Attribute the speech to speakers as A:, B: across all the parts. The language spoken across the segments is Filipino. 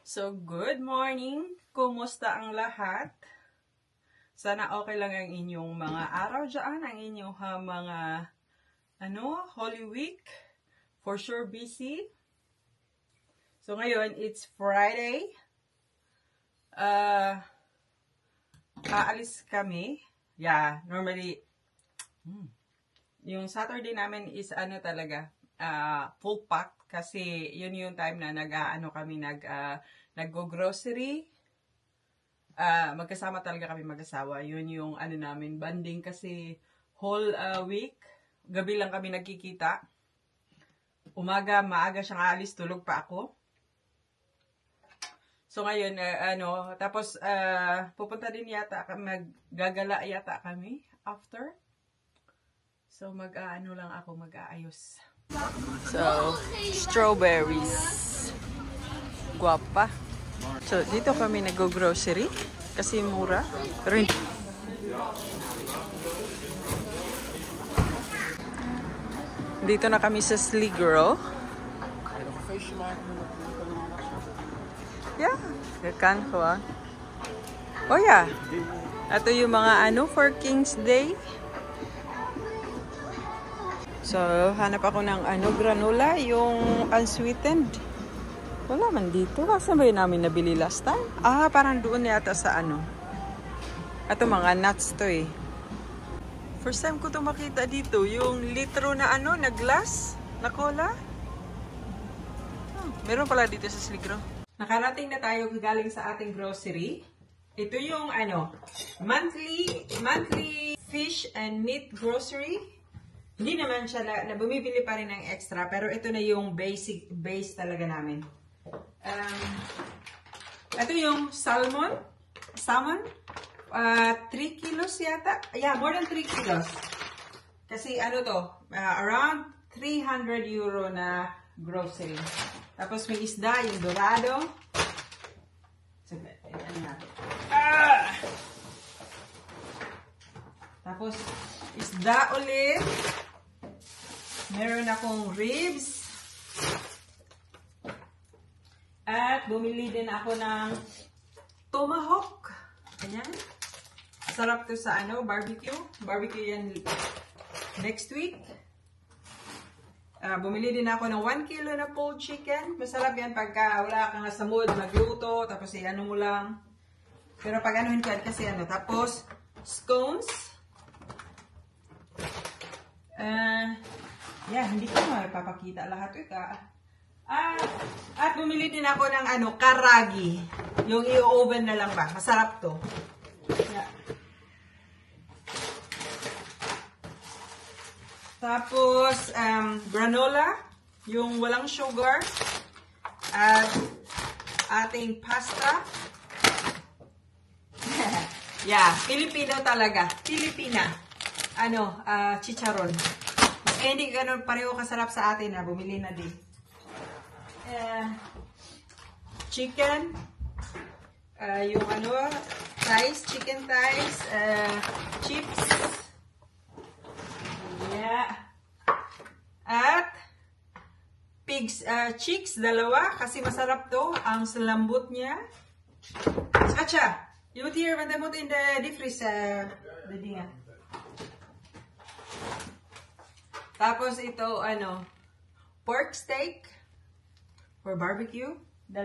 A: So, good morning! Kumusta ang lahat? Sana okay lang ang inyong mga araw dyan, ang inyong mga Holy Week. For sure busy. So, ngayon, it's Friday. Aalis kami. Yeah, normally, yung Saturday namin is talaga, full pack. Kasi yun yung time na nag-go-grocery. Magkasama talaga kami mag-asawa. Yun yung namin, banding kasi whole week. Gabi lang kami nagkikita. Umaga, maaga siyang aalis, tulog pa ako. So ngayon, tapos pupunta din yata, maggagala yata kami after. So lang ako, mag-aayos. So, strawberries. Guwapa. So, dito kami nag-grocery kasi mura. Pero dito na kami sa Sligro. Yeah, gakan ko Oh yeah. Ito yung mga for King's Day. So, hanap ako ng granola, yung unsweetened. Wala man dito. Saan ba yun namin nabili last time? Parang doon yata sa Ito mga nuts to eh. First time ko ito makita dito. Yung litro na na glass, na cola. Meron pala dito sa Sligro. Nakarating na tayo galing sa ating grocery. Ito yung monthly fish and meat grocery. Hindi naman siya na bumibili pa rin ng extra, pero ito na yung base talaga namin. Ito yung salmon, 3 kilos yata. Yeah, more than 3 kilos. Kasi around 300 euro na grocery. Tapos may isda, yung dorado. Tapos isda ulit. Meron akong ribs. At bumili din ako ng tomahawk. Ayan. Sarap to sa barbecue. Barbecue yan next week. Bumili din ako ng 1 kilo na pulled chicken. Masarap yan pagka wala kang sa mood magluto. Tapos mo lang. Pero pag anuhin ko yan kasi Tapos scones. Yeah, hindi ko mapapakita lahat ito. At bumili din ako ng karagi. Yung i-oven na lang ba. Masarap to. Yeah. Tapos, granola. Yung walang sugar. At ating pasta. Yeah, Filipino talaga. Filipina. Chicharon. Hindi ganun pareho kasarap sa atin bumili na din. Chicken. Yung thighs, chicken thighs, chips. Yeah. At chicks, 2 kasi masarap to. Ang salambot niya. Sacha, you put here when they put in the deep freeze. Tapos ito, pork steak for barbecue. 2.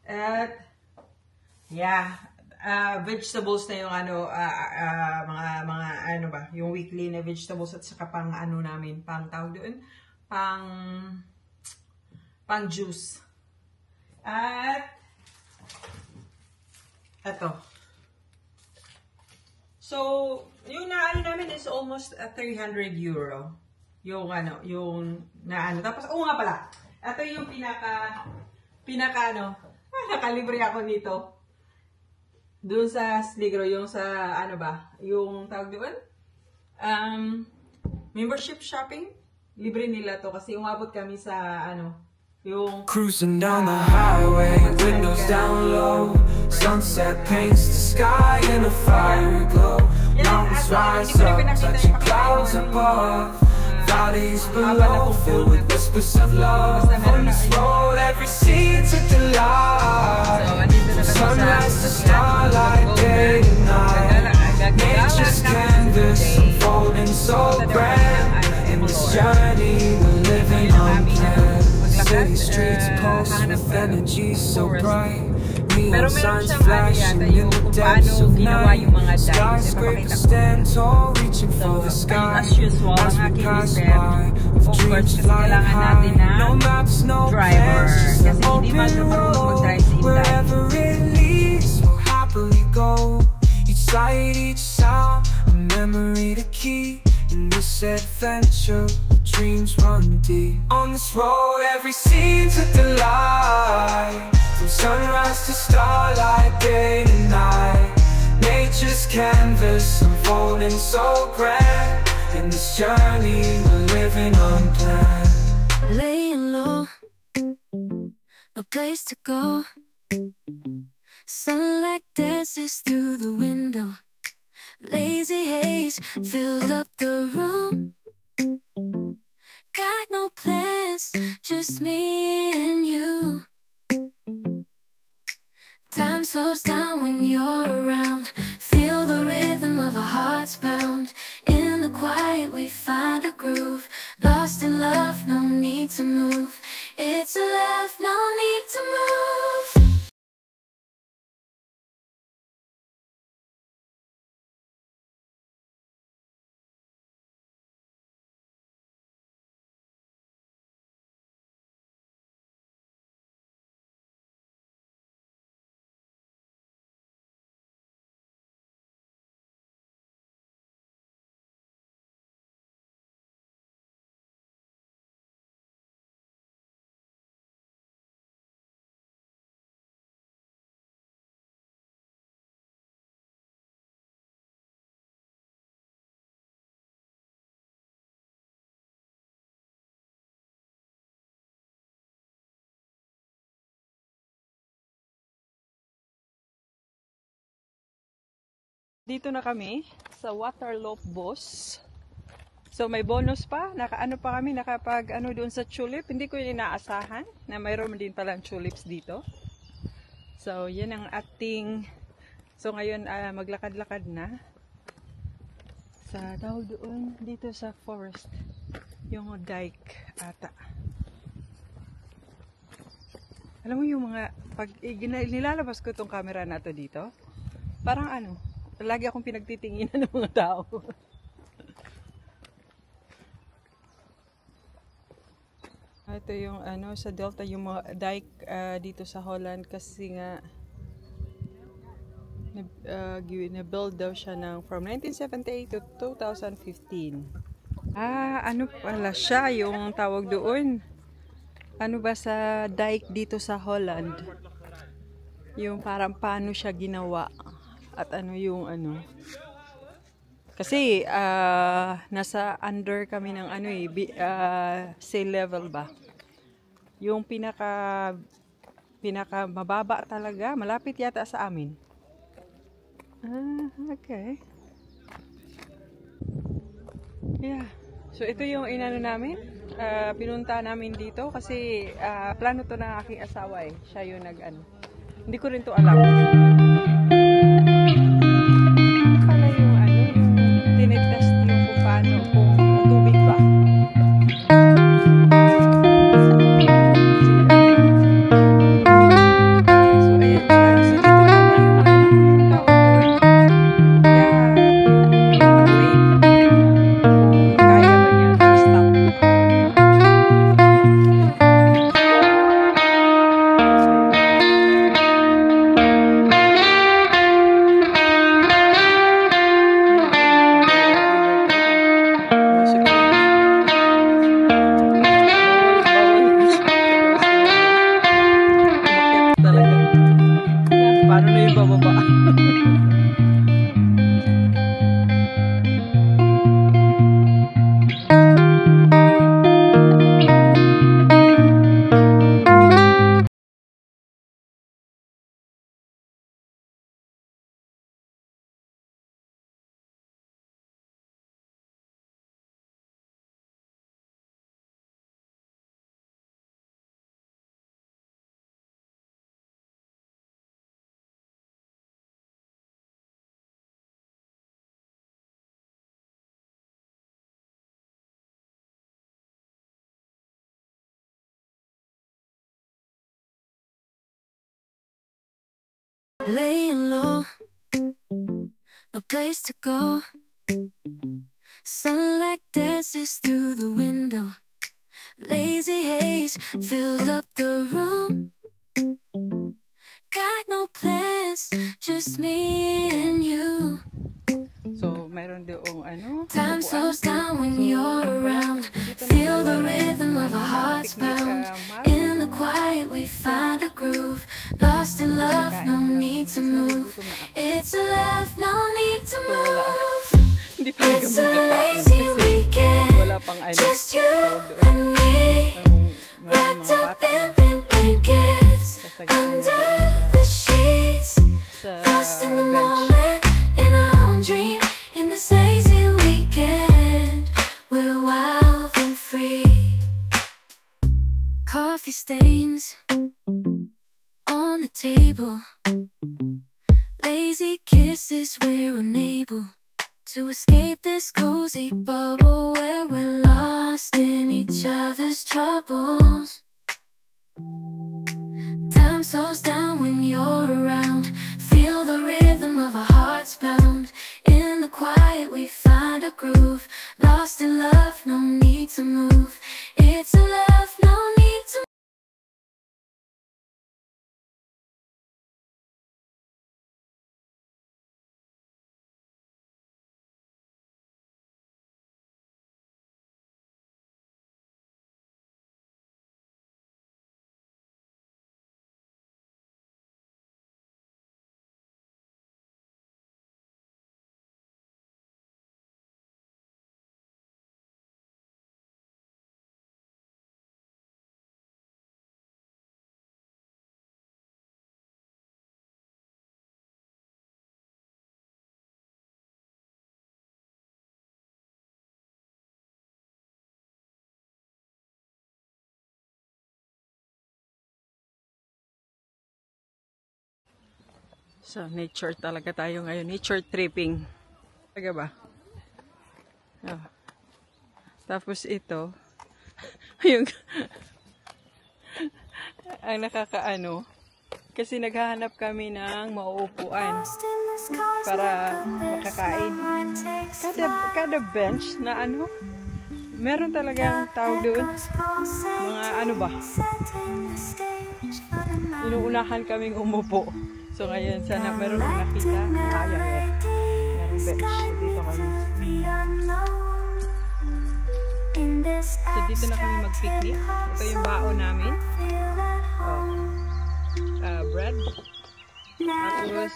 A: At, yeah, vegetables na yung mga yung weekly na vegetables at saka pang namin, pang tawag doon, pang juice. At, ito. So, yung namin is almost 300 euro. Yung Tapos, nga pala. Ito yung nakalibre ako nito. Doon sa Sligro, yung sa, yung tawag doon? Membership shopping. Libre nila to kasi umabot kami sa, yung...
B: Cruising down the highway, windows down low. Sunset paints the sky in a fiery glow. Mountains rise up, touching clouds above. valleys below, filled with whispers of love. On this road, every scene's a delight. From sunrise to starlight, day and night. Nature's canvas unfolding so grand. In this journey, we're living unplanned. City streets pulse with energy so bright. Neon signs flashing in the depths of night. Skyscrapers stand tall, reaching for the sky. As we pass by, with dreams flying high. No maps, no plans, just an open road. Wherever it leads, we'll happily go. Each sight, each sound, a memory to keep. In this adventure, dreams run deep. On this road, every scene's a delight. From sunrise to starlight, day and night. Nature's canvas unfolding so grand. In this journey, we're living unplanned.
C: Laying low, no place to go. Sunlight dances through the window. Lazy haze filled up the room. Got no plans, just me and you. Time slows down when you're around. Feel the rhythm of our hearts pound. In the quiet we find a groove. Lost in love, no need to move. It's a love, no need to move.
A: Dito na kami sa Waterloop Bus. So may bonus pa, nakaano pa kami, nakapag ano doon sa tulip. Hindi ko yun inaasahan na mayroon din palang tulips dito. So yan ang ating, so ngayon maglakad-lakad na sa tawag doon dito sa forest, yung dike ata. Alam mo yung mga, pag nilalabas ko itong camera na to dito, parang ano, lagi akong pinagtitinginan ng mga tao. Ito yung ano sa Delta, yung mga dike dito sa Holland kasi nga na-build daw siya ng from 1978 to 2015. Ano pala siya yung tawag doon? Ano ba sa dike dito sa Holland? Yung parang paano siya ginawa? At ano yung ano, kasi nasa under kami ng ano sea level ba, yung pinaka mababa talaga, malapit yata sa amin. Okay, yeah, so ito yung inano namin, pinunta namin dito kasi plano to ng aking asawa siya yung nag ano, hindi ko rin to alam. Pala yung ano, yung tinitest yung kung paano, kung tubig ba. So ayan siya, so dito na yung tawag doon. Yeah, yung wave. Kung kaya ba niya stop.
C: laying low, no place to go. Sunlight dances through the window. Lazy haze filled up the room. Got no plans, just me and you.
A: So, mayroon doong ano.
C: Time slows down when you're around. Feel the rhythm of our hearts pound. In the quiet we find a groove. Lost in love, no need to move. It's a love, no need to move.
A: Hindi pa
C: It's a lazy weekend.
A: Wala pang ano.
C: Just you and me. Wrapped up in blankets. Under the sheets. Lost in the moment. In our own dream. In this lazy weekend. We're wild and free. Coffee stains on the table. Lazy kisses, we're unable to escape this cozy bubble where we're lost in each other's troubles. Time slows down when you're around. Feel the rhythm of our hearts pound. In the quiet we find a groove. Lost in love, no need to move. It's a love, no need to move.
A: So, nature talaga tayo ngayon. Nature tripping. Talaga ba? Oh. Tapos ito, yung ang nakakaano, kasi naghahanap kami ng mauupuan para makakain. Kada bench na ano, meron talagang tawag doon. Mga ano ba? Inuunahan kaming umupo. So ngayon, sana meron kong nakita. Ayan, merong bench. Dito kami. So dito na kami mag-picnic. Ito yung baon namin. Bread. Tapos,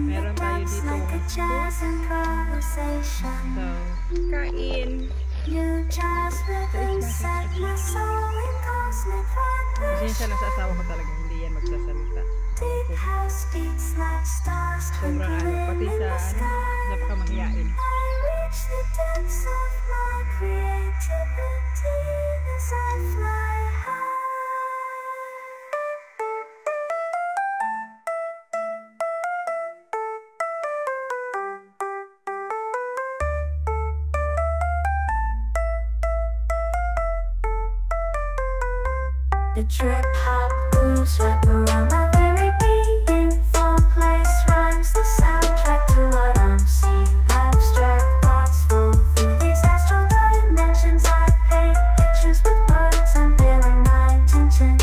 A: meron tayo dito. So, kain. Pasensya na sa asawa ko talaga. Hindi yan magsasalita. Sobrang ano, pati sa ano, napakamahiyain.
C: The trip hop moves wrap around my very being. Fun place rhymes the soundtrack to what I'm seeing. Abstract thoughts flow through these astral dimensions. I paint pictures with words, unveiling my intentions.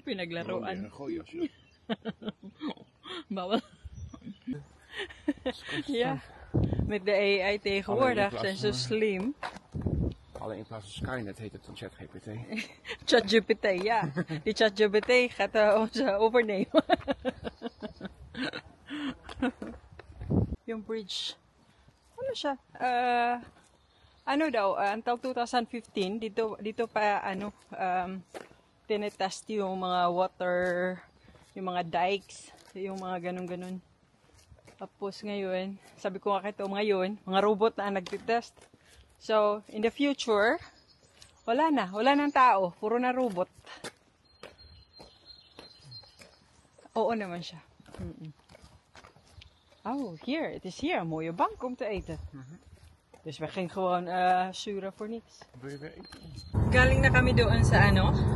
A: Pinaglaruan.
D: Gooi als je.
A: Bawal. Ja, met de AI tegenwoordig zijn ze slim.
D: Alleen in plaats van Skynet heet het een ChatGPT.
A: ChatGPT, ja. Die ChatGPT gaat ons overnemen. Yung bridge. Ano siya? Ano daw, until 2015, dito pa tinetest yung mga water, yung mga dikes, yung mga ganun-ganun. Tapos ngayon, sabi ko nga kito, ngayon, mga robot na ang nagtitest. So, in the future, wala nang tao, puro na robot. Oo naman siya. Oh, here, het is hier een mooie bank om te eten. Dus we gingen gewoon zuren voor niks.
D: Wil je weer eten?
A: Galing na kami doon sa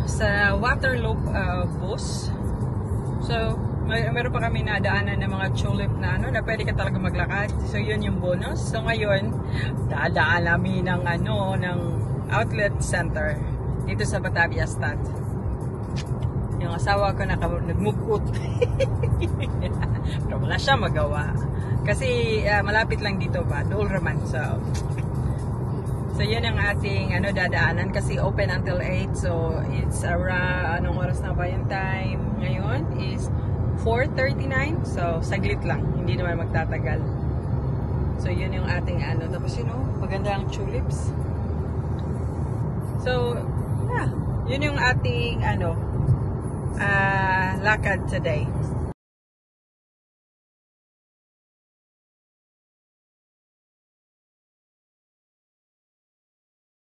A: sa Waterloop bus. So, meron pa kami nadaanan ng mga tulip na na pwede ka talaga maglakad. So, yun yung bonus. So, ngayon, dadaan namin ng outlet center dito sa Batavia Stat. Yung asawa ko nagmukot. Pero wala siya magawa. Kasi malapit lang dito ba, Dool Raman. So yun ang ating dadaanan kasi open until 8. So it's around, anong oras na ba yung time ngayon is 4:39. So saglit lang, hindi naman magtatagal. So yun yung ating tapos maganda ang tulips. So yeah, yun yung ating lakad today.